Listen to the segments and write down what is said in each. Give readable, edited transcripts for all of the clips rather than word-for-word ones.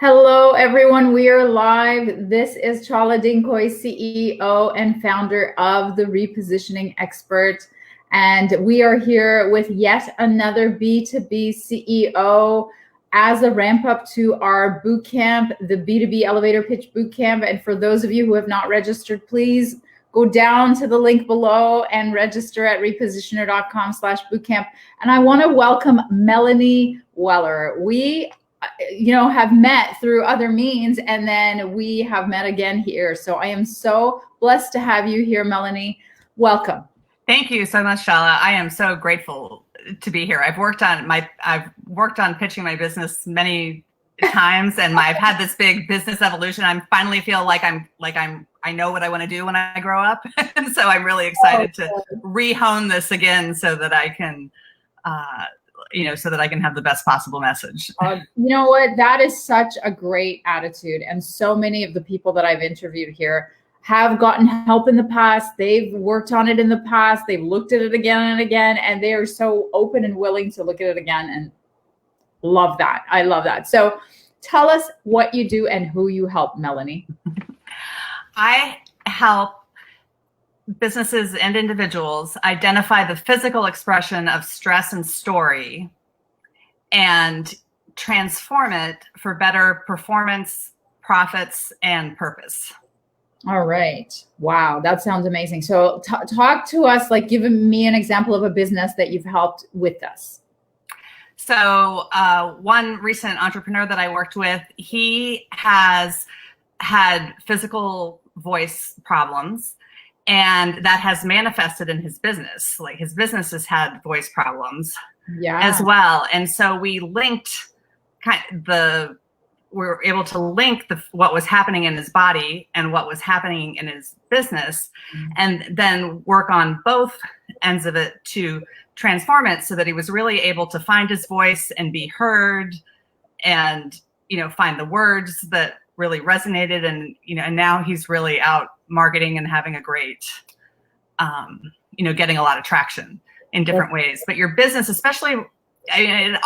Hello, everyone. We are live. This is Chala Dinkoy, CEO and founder of The Repositioning Expert. And we are here with yet another B2B CEO as a ramp up to our bootcamp, the B2B Elevator Pitch Bootcamp. And for those of you who have not registered, please go down to the link below and register at repositioner.com/bootcamp. And I want to welcome Melanie Weller. We have met through other means, and then we have met again here. So I am so blessed to have you here, Melanie. Welcome. Thank you so much, Shala. I am so grateful to be here. I've worked on pitching my business many times, and I've had this big business evolution. I finally feel like I know what I want to do when I grow up. And so I'm really excited to re-hone this again so that I can have the best possible message. You know what? That is such a great attitude. And so many of the people that I've interviewed here have gotten help in the past. They've worked on it in the past. They've looked at it again and again, and they are so open and willing to look at it again, and love that. I love that. So tell us what you do and who you help, Melanie. I help businesses and individuals identify the physical expression of stress and story and transform it for better performance, profits, and purpose. All right. Wow. That sounds amazing. So talk to us, like give me an example of a business that you've helped with this. So one recent entrepreneur that I worked with, he has had physical voice problems, and that has manifested in his business. Like his business has had voice problems as well. And so we linked we were able to link what was happening in his body and what was happening in his business, and then work on both ends of it to transform it so that he was really able to find his voice and be heard and, find the words that really resonated. And, and now he's really out marketing and having a great, getting a lot of traction in different ways. But your business, especially, I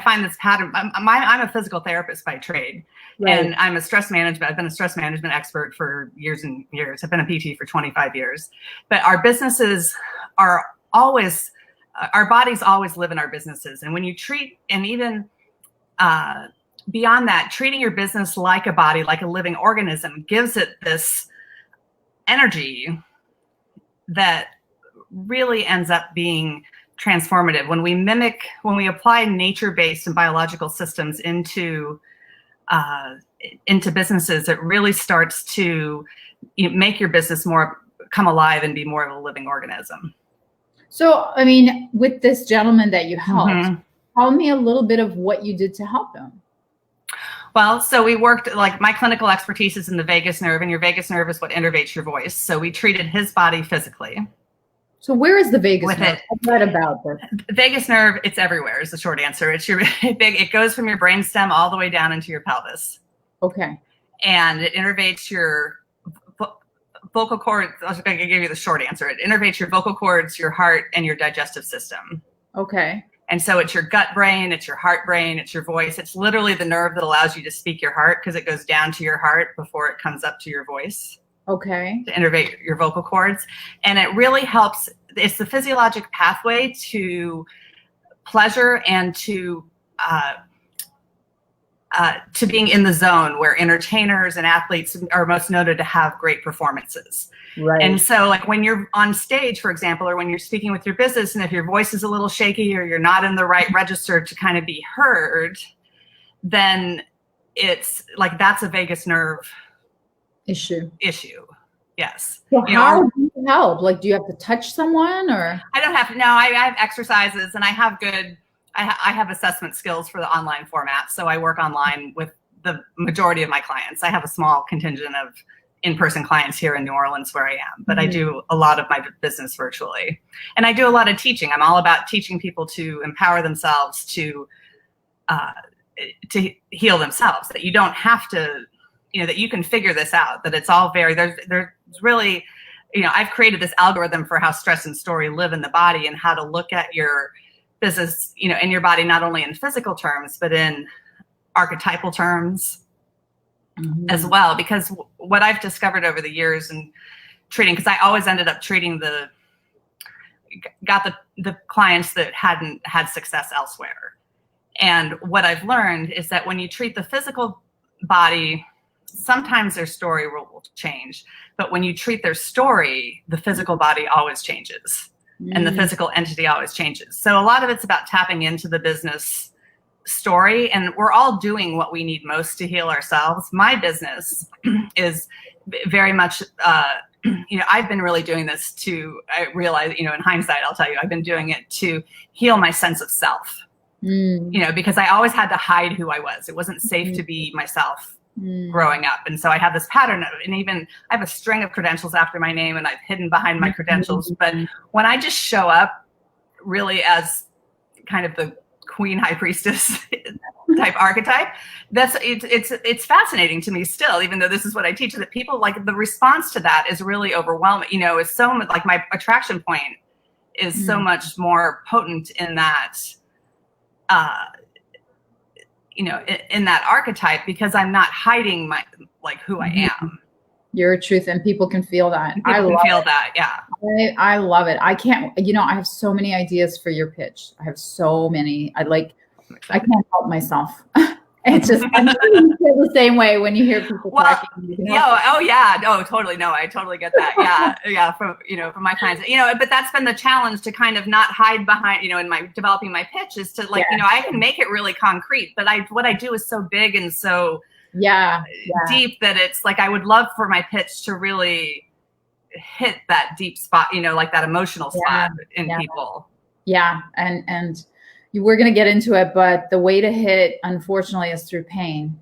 find this pattern. I'm a physical therapist by trade, and I'm a stress management. I've been a stress management expert for years and years. I've been a PT for 25 years. But our businesses are always, our bodies always live in our businesses. And when you treat, and even beyond that, treating your business like a body, like a living organism, gives it this energy that really ends up being transformative. When we apply nature-based and biological systems into businesses, it really starts to make your business more come alive and be more of a living organism. So, with this gentleman that you helped, tell me a little bit of what you did to help him. Well, so we worked, like my clinical expertise is in the vagus nerve, and your vagus nerve is what innervates your voice. So we treated his body physically. So where is the vagus nerve? I've read about this. Vagus nerve, it's everywhere is the short answer. It goes from your brainstem all the way down into your pelvis. Okay. And it innervates your vocal cords. I was going to give you the short answer. It innervates your vocal cords, your heart, and your digestive system. Okay. And so it's your gut brain, it's your heart brain, it's your voice. It's literally the nerve that allows you to speak your heart, because it goes down to your heart before it comes up to your voice. Okay. To innervate your vocal cords. And it really helps. It's the physiologic pathway to pleasure and to being in the zone, where entertainers and athletes are most noted to have great performances. Right. And so like when you're on stage, for example, or when you're speaking with your business, and if your voice is a little shaky or you're not in the right register to kind of be heard, then it's like that's a vagus nerve issue. Yes. So how do you help? Like, do you have to touch someone, or? I don't have to. No, I have exercises, and I have assessment skills for the online format. So I work online with the majority of my clients. I have a small contingent of in-person clients here in New Orleans where I am, but I do a lot of my business virtually. And I do a lot of teaching. I'm all about teaching people to empower themselves to heal themselves, that you don't have to, that you can figure this out, that it's all there's really, I've created this algorithm for how stress and story live in the body, and how to look at your business, in your body, not only in physical terms, but in archetypal terms as well, because what I've discovered over the years in treating, because I always ended up treating the clients that hadn't had success elsewhere. And what I've learned is that when you treat the physical body, sometimes their story will change, but when you treat their story, the physical body always changes and the physical entity always changes. So a lot of it's about tapping into the business story, and we're all doing what we need most to heal ourselves. My business is very much, I've been really doing this I realize, in hindsight, I'll tell you, I've been doing it to heal my sense of self, because I always had to hide who I was. It wasn't safe to be myself growing up. And so I have this pattern and even I have a string of credentials after my name, and I've hidden behind my credentials. But when I just show up really as kind of the queen high priestess type archetype, it's fascinating to me still, even though this is what I teach, that people, like, the response to that is really overwhelming. Is so much, like, my attraction point is so much more potent in that in that archetype, because I'm not hiding who I am. Your truth, and people can feel that. People can feel that. Yeah. I love it. I can't, I have so many ideas for your pitch. I have so many. I can't help myself. It's just, I'm sure you feel the same way when you hear people talking. Totally. No, I totally get that. Yeah. From my clients, but that's been the challenge, to kind of not hide behind, in my developing my pitch, is to I can make it really concrete, but what I do is so big and so deep that it's like, I would love for my pitch to really hit that deep spot, like that emotional spot in people. Yeah. And we're going to get into it, but the way to hit, unfortunately, is through pain,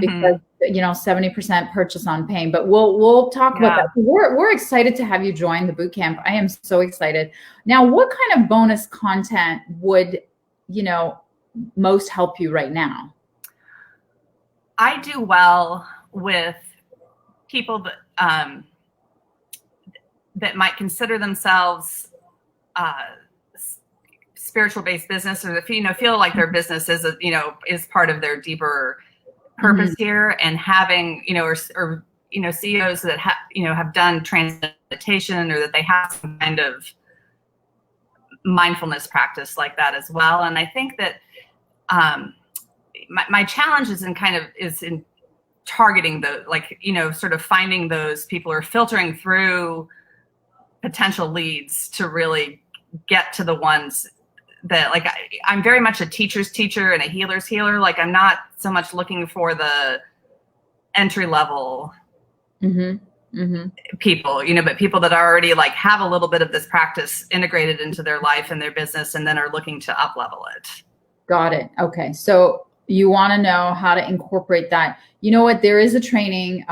because 70% purchase on pain. But we'll talk about that. We're excited to have you join the bootcamp. I am so excited. Now, what kind of bonus content would most help you right now? I do well with people that might consider themselves spiritual-based business, or feel like their business is is part of their deeper purpose here, and having or CEOs that have done meditation, or that they have some kind of mindfulness practice like that as well. And I think that my challenge is in targeting sort of finding those people, or filtering through potential leads to really get to the ones that, I'm very much a teacher's teacher and a healer's healer. I'm not so much looking for the entry level people, but people that already have a little bit of this practice integrated into their life and their business, and then are looking to up level it. Got it. Okay. So you want to know how to incorporate that. You know what? There is a training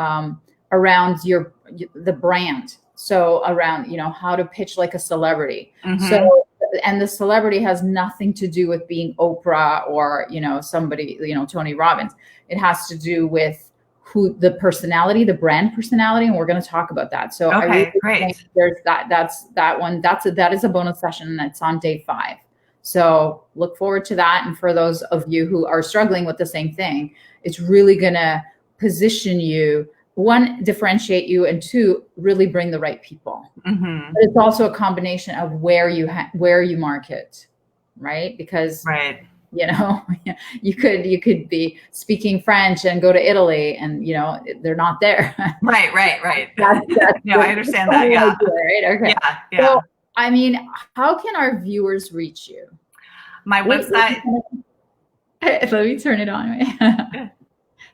around the brand. So around, how to pitch like a celebrity. So, and the celebrity has nothing to do with being Oprah or, somebody, Tony Robbins. It has to do with the personality, the brand personality. And we're going to talk about that. So okay, I really great. think there's that one. That is a bonus session. That's on day 5. So look forward to that. And for those of you who are struggling with the same thing, it's really going to position you, 1, differentiate you, and 2, really bring the right people. But it's also a combination of where you market, right? Because you could be speaking French and go to Italy, and they're not there. Right. That's I understand that. Yeah. Idea, right? Okay. Yeah. So, I mean, how can our viewers reach you? My website. Let me turn it on.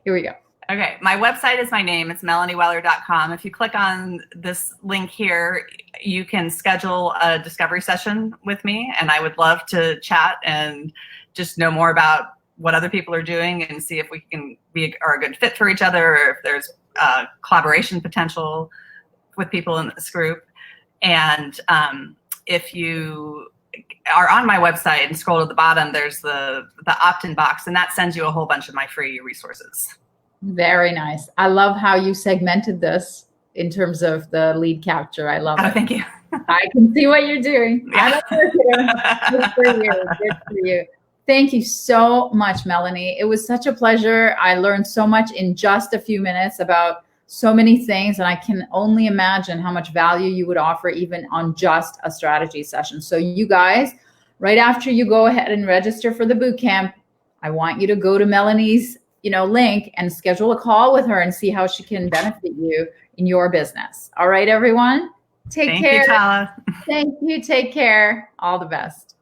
Here we go. Okay. My website is my name. It's melanieweller.com. If you click on this link here, you can schedule a discovery session with me, and I would love to chat and just know more about what other people are doing, and see if we can are a good fit for each other, or if there's collaboration potential with people in this group. And if you are on my website and scroll to the bottom, there's the opt-in box, and that sends you a whole bunch of my free resources. Very nice. I love how you segmented this in terms of the lead capture. I love it. Thank you. I can see what you're doing. Yeah. Good for you. Good for you. Thank you so much, Melanie. It was such a pleasure. I learned so much in just a few minutes about so many things, and I can only imagine how much value you would offer even on just a strategy session. So you guys, right after you go ahead and register for the boot camp, I want you to go to Melanie's, link and schedule a call with her and see how she can benefit you in your business. All right, everyone. Take care. Thank you, Tala. Thank you. Take care. All the best.